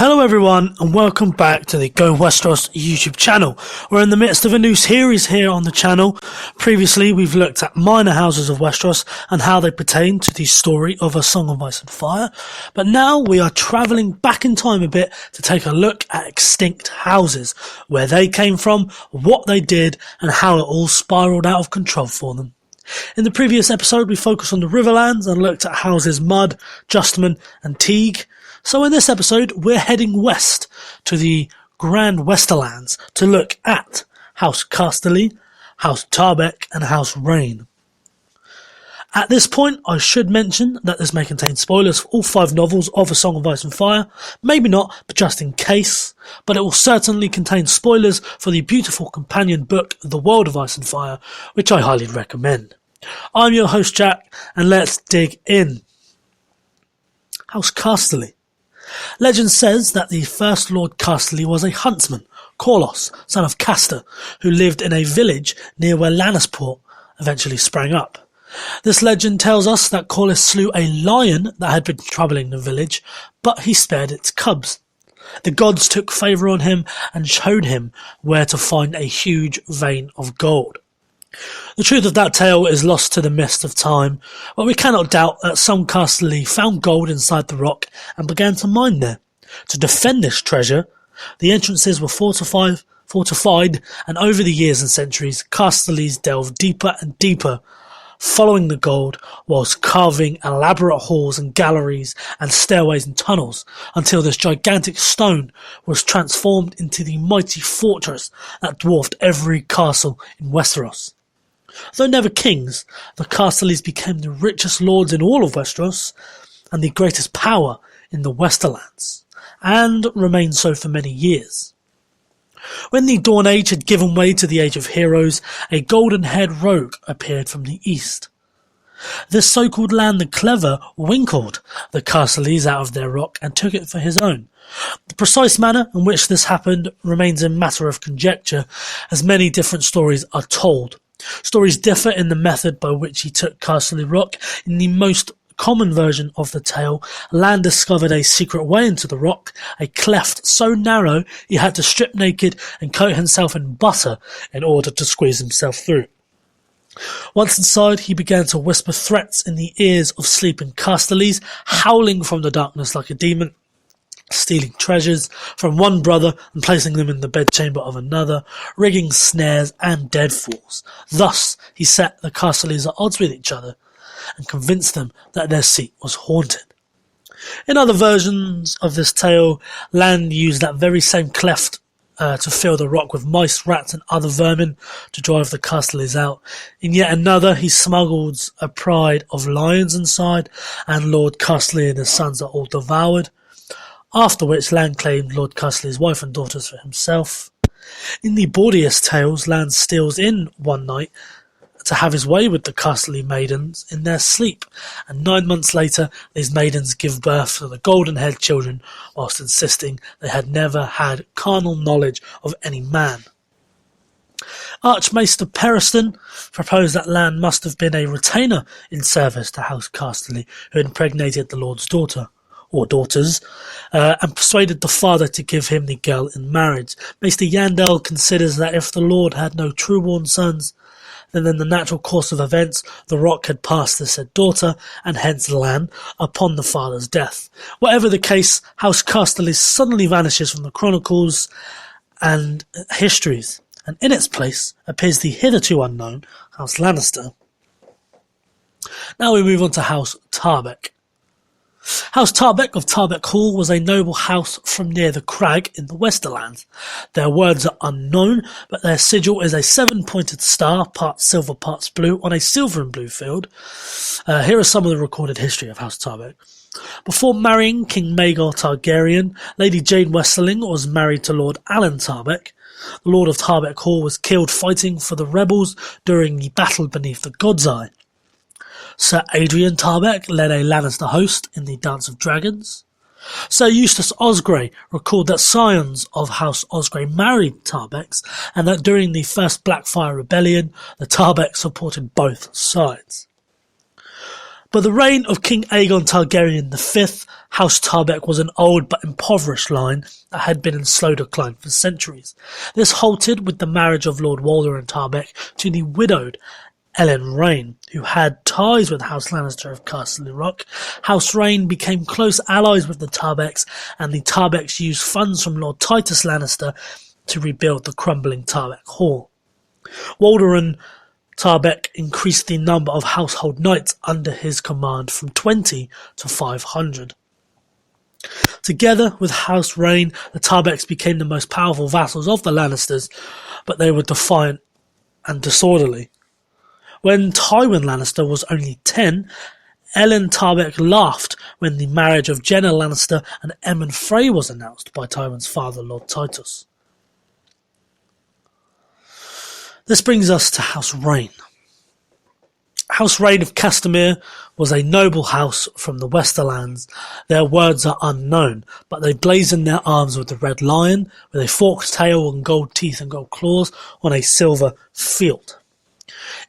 Hello everyone and welcome back to the Go Westeros YouTube channel. We're in the midst of a new series here on the channel. Previously we've looked at minor houses of Westeros and how they pertain to the story of A Song of Ice and Fire. But now we are travelling back in time a bit to take a look at extinct houses, where they came from, what they did and how it all spiralled out of control for them. In the previous episode we focused on the Riverlands and looked at houses Mud, Justman and Teague. So in this episode, we're heading west to the Grand Westerlands to look at House Casterly, House Tarbeck and House Reyne. At this point, I should mention that this may contain spoilers for all 5 novels of A Song of Ice and Fire. Maybe not, but just in case. But it will certainly contain spoilers for the beautiful companion book, The World of Ice and Fire, which I highly recommend. I'm your host Jack, and let's dig in. House Casterly. Legend says that the first Lord Casterly was a huntsman, Corlos, son of Castor, who lived in a village near where Lannisport eventually sprang up. This legend tells us that Corlos slew a lion that had been troubling the village, but he spared its cubs. The gods took favour on him and showed him where to find a huge vein of gold. The truth of that tale is lost to the mist of time, but we cannot doubt that some Casterly found gold inside the rock and began to mine there. To defend this treasure, the entrances were fortified, and over the years and centuries, Casterlys delved deeper and deeper, following the gold whilst carving elaborate halls and galleries and stairways and tunnels, until this gigantic stone was transformed into the mighty fortress that dwarfed every castle in Westeros. Though never kings, the Casterlys became the richest lords in all of Westeros and the greatest power in the Westerlands, and remained so for many years. When the Dawn Age had given way to the Age of Heroes, a golden-haired rogue appeared from the east. This so-called Land the Clever winkled the Casterlys out of their rock and took it for his own. The precise manner in which this happened remains a matter of conjecture, as many different stories are told. Stories differ in the method by which he took Casterly Rock. In the most common version of the tale, Land discovered a secret way into the rock, a cleft so narrow he had to strip naked and coat himself in butter in order to squeeze himself through. Once inside, he began to whisper threats in the ears of sleeping Casterlys, howling from the darkness like a demon, stealing treasures from one brother and placing them in the bedchamber of another, rigging snares and deadfalls. Thus he set the Casterlys at odds with each other and convinced them that their seat was haunted. In other versions of this tale, Land used that very same cleft to fill the rock with mice, rats and other vermin to drive the Casterlys out. In yet another, he smuggled a pride of lions inside, and Lord Casterly and his sons are all devoured, after which Land claimed Lord Casterly's wife and daughters for himself. In the bawdiest tales, Land steals in one night to have his way with the Casterly maidens in their sleep, and 9 months later these maidens give birth to the golden-haired children, whilst insisting they had never had carnal knowledge of any man. Archmaester Periston proposed that Land must have been a retainer in service to House Casterly, who impregnated the Lord's daughter, or daughters, and persuaded the father to give him the girl in marriage. Maester Yandel considers that if the Lord had no true-born sons, then in the natural course of events, the rock had passed the said daughter, and hence Land, upon the father's death. Whatever the case, House Casterly suddenly vanishes from the chronicles and histories, and in its place appears the hitherto unknown House Lannister. Now we move on to House Tarbeck. House Tarbeck of Tarbeck Hall was a noble house from near the crag in the Westerlands. Their words are unknown, but their sigil is a 7-pointed star, part silver, parts blue, on a silver and blue field. Here are some of the recorded history of House Tarbeck. Before marrying King Maegor Targaryen, Lady Jane Westerling was married to Lord Alan Tarbeck. The Lord of Tarbeck Hall was killed fighting for the rebels during the battle beneath the God's Eye. Sir Adrian Tarbeck led a Lannister host in the Dance of Dragons. Sir Eustace Osgrey recalled that scions of House Osgrey married Tarbecks, and that during the First Blackfire Rebellion, the Tarbecks supported both sides. But the reign of King Aegon Targaryen V House Tarbeck was an old but impoverished line that had been in slow decline for centuries. This halted with the marriage of Lord Walder and Tarbeck to the widowed Ellen Reyne, who had ties with House Lannister of Casterly Rock. House Reyne became close allies with the Tarbecks, and the Tarbecks used funds from Lord Titus Lannister to rebuild the crumbling Tarbeck Hall. Walder and Tarbeck increased the number of household knights under his command from 20 to 500. Together with House Reyne, the Tarbecks became the most powerful vassals of the Lannisters, but they were defiant and disorderly. When Tywin Lannister was only 10, Ellen Tarbeck laughed when the marriage of Jenna Lannister and Emmon Frey was announced by Tywin's father, Lord Titus. This brings us to House Reyne. House Reyne of Castamere was a noble house from the Westerlands. Their words are unknown, but they blazoned their arms with the red lion, with a forked tail and gold teeth and gold claws on a silver field.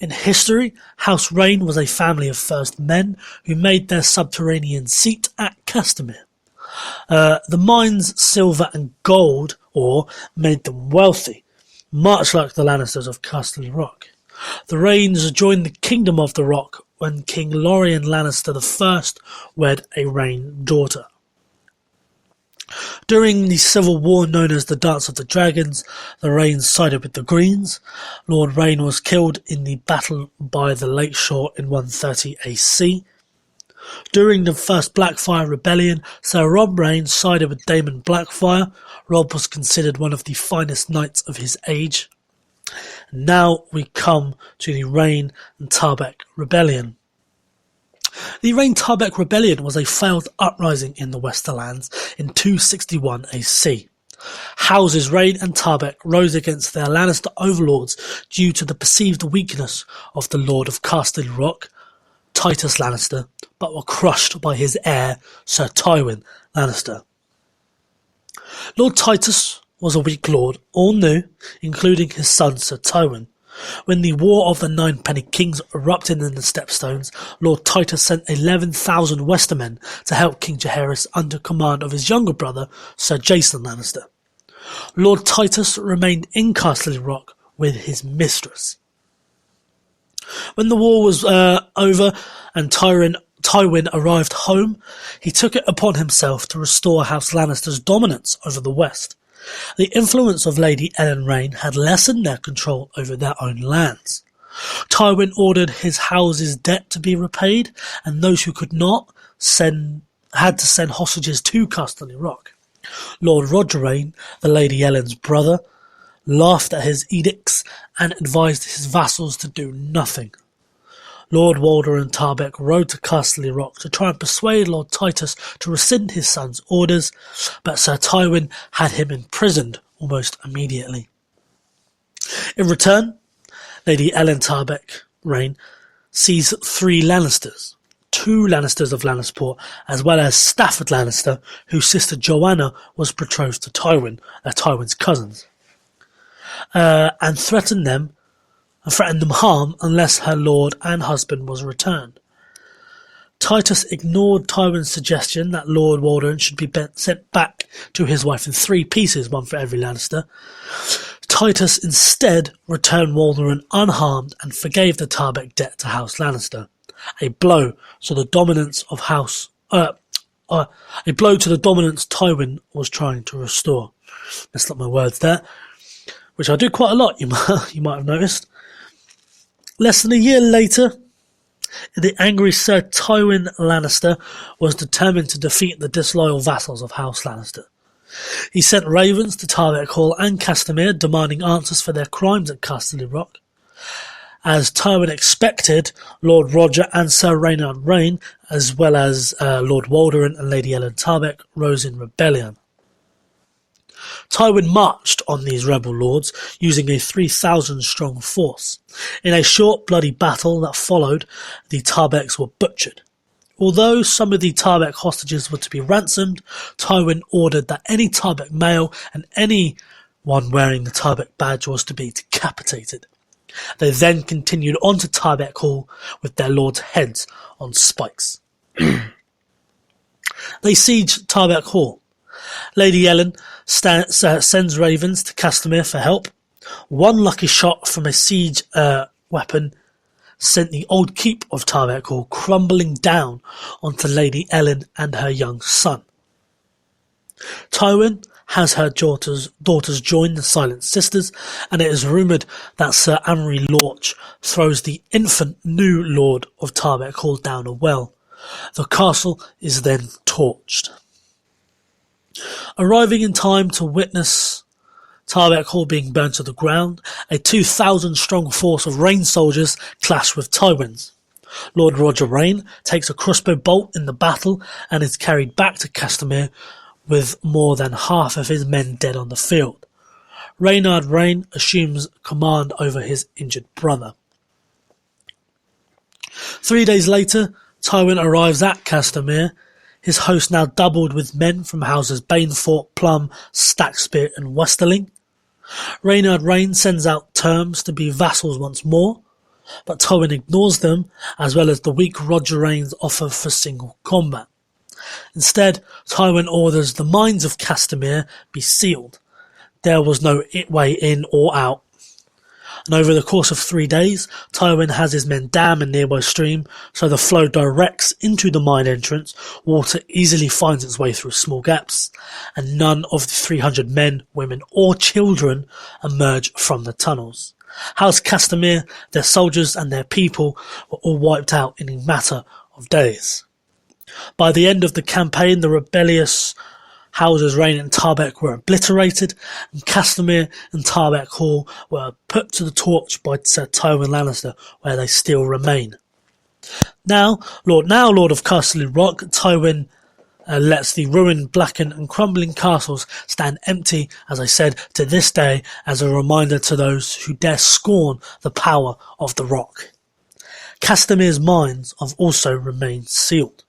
In history, House Reyne was a family of first men who made their subterranean seat at Castamere. The mine's silver and gold ore made them wealthy, much like the Lannisters of Casterly Rock. The Reynes joined the Kingdom of the Rock when King Lorien Lannister I wed a Reyne daughter. During the civil war known as the Dance of the Dragons, the Reynes sided with the Greens. Lord Reyne was killed in the battle by the Lakeshore in 130 AC. During the First Blackfire Rebellion, Sir Robb Reyne sided with Daemon Blackfire. Robb was considered one of the finest knights of his age. Now we come to the Reyne and Tarbeck Rebellion. The Reyne-Tarbeck Rebellion was a failed uprising in the Westerlands in 261 AC. Houses Reyne and Tarbeck rose against their Lannister overlords due to the perceived weakness of the Lord of Casterly Rock, Titus Lannister, but were crushed by his heir, Sir Tywin Lannister. Lord Titus was a weak lord, all new, including his son Sir Tywin. When the War of the Ninepenny Kings erupted in the Stepstones, Lord Titus sent 11,000 Westermen to help King Jaehaerys under command of his younger brother, Sir Jason Lannister. Lord Titus remained in Casterly Rock with his mistress. When the war was over and Tywin arrived home, he took it upon himself to restore House Lannister's dominance over the West. The influence of Lady Ellen Reyne had lessened their control over their own lands. Tywin ordered his house's debt to be repaid, and those who could not had to send hostages to Casterly Rock. Lord Roger Reyne, the Lady Ellen's brother, laughed at his edicts and advised his vassals to do nothing. Lord Walder and Tarbeck rode to Casterly Rock to try and persuade Lord Titus to rescind his son's orders, but Sir Tywin had him imprisoned almost immediately. In return, Lady Ellen Tarbeck Reyne seized 3 Lannisters, 2 Lannisters of Lannisport, as well as Stafford Lannister, whose sister Joanna was betrothed to Tywin, Tywin's cousins, and threatened them harm unless her lord and husband was returned. Titus ignored Tywin's suggestion that Lord Walder should be sent back to his wife in 3 pieces, one for every Lannister. Titus instead returned Walder unharmed and forgave the Tarbeck debt to House Lannister, a blow to the dominance Tywin was trying to restore. Messed up my words there, which I do quite a lot. You might have noticed. Less than a year later, the angry Sir Tywin Lannister was determined to defeat the disloyal vassals of House Lannister. He sent ravens to Tarbeck Hall and Castamere, demanding answers for their crimes at Casterly Rock. As Tywin expected, Lord Roger and Sir Reynard Reyne, as well as Lord Walder and Lady Ellen Tarbeck, rose in rebellion. Tywin marched on these rebel lords using a 3,000-strong force. In a short, bloody battle that followed, the Tarbecks were butchered. Although some of the Tarbeck hostages were to be ransomed, Tywin ordered that any Tarbeck male and anyone wearing the Tarbeck badge was to be decapitated. They then continued on to Tarbeck Hall with their lords' heads on spikes. They siege Tarbeck Hall. Lady Ellen sends ravens to Castamere for help. One lucky shot from a siege weapon sent the old keep of Tarbeck Hall crumbling down onto Lady Ellen and her young son. Tywin has her daughters join the Silent Sisters, and it is rumoured that Sir Amory Lorch throws the infant new Lord of Tarbeck Hall down a well. The castle is then torched. Arriving in time to witness Tarbeck Hall being burnt to the ground, a 2,000-strong force of Reyne soldiers clash with Tywin's. Lord Roger Reyne takes a crossbow bolt in the battle and is carried back to Castamere with more than half of his men dead on the field. Reynard Reyne assumes command over his injured brother. 3 days later, Tywin arrives at Castamere, his host now doubled with men from houses Banefort, Plum, Stackspear and Westerling. Reynard Reyne sends out terms to be vassals once more, but Tywin ignores them, as well as the weak Roger Reyne's offer for single combat. Instead, Tywin orders the mines of Castamere be sealed. There was no way in or out. And over the course of 3 days, Tywin has his men dam a nearby stream, so the flow directs into the mine entrance. Water easily finds its way through small gaps, and none of the 300 men, women or children emerge from the tunnels. House Castamere, their soldiers and their people were all wiped out in a matter of days. By the end of the campaign, the rebellious houses Reyne and Tarbeck were obliterated, and Castamere and Tarbeck Hall were put to the torch by Sir Tywin Lannister, where they still remain. Now Lord of Casterly Rock, Tywin lets the ruined, blackened and crumbling castles stand empty, as I said, to this day, as a reminder to those who dare scorn the power of the Rock. Castamere's mines have also remained sealed.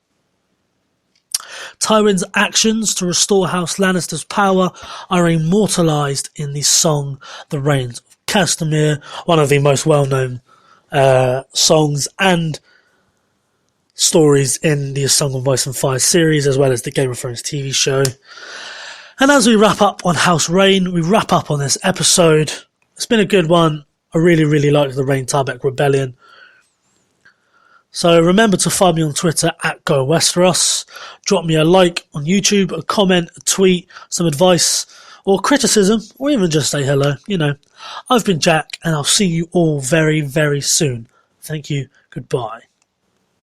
Tywin's actions to restore House Lannister's power are immortalised in the song The Rains of Castamere, one of the most well-known songs and stories in the A Song of Ice and Fire series, as well as the Game of Thrones TV show. And as we wrap up on House Reyne, we wrap up on this episode. It's been a good one. I really, really liked the Reyne-Tarbeck Rebellion. So remember to follow me on Twitter at GoWesteros. Drop me a like on YouTube, a comment, a tweet, some advice or criticism, or even just say hello. You know, I've been Jack, and I'll see you all very, very soon. Thank you. Goodbye.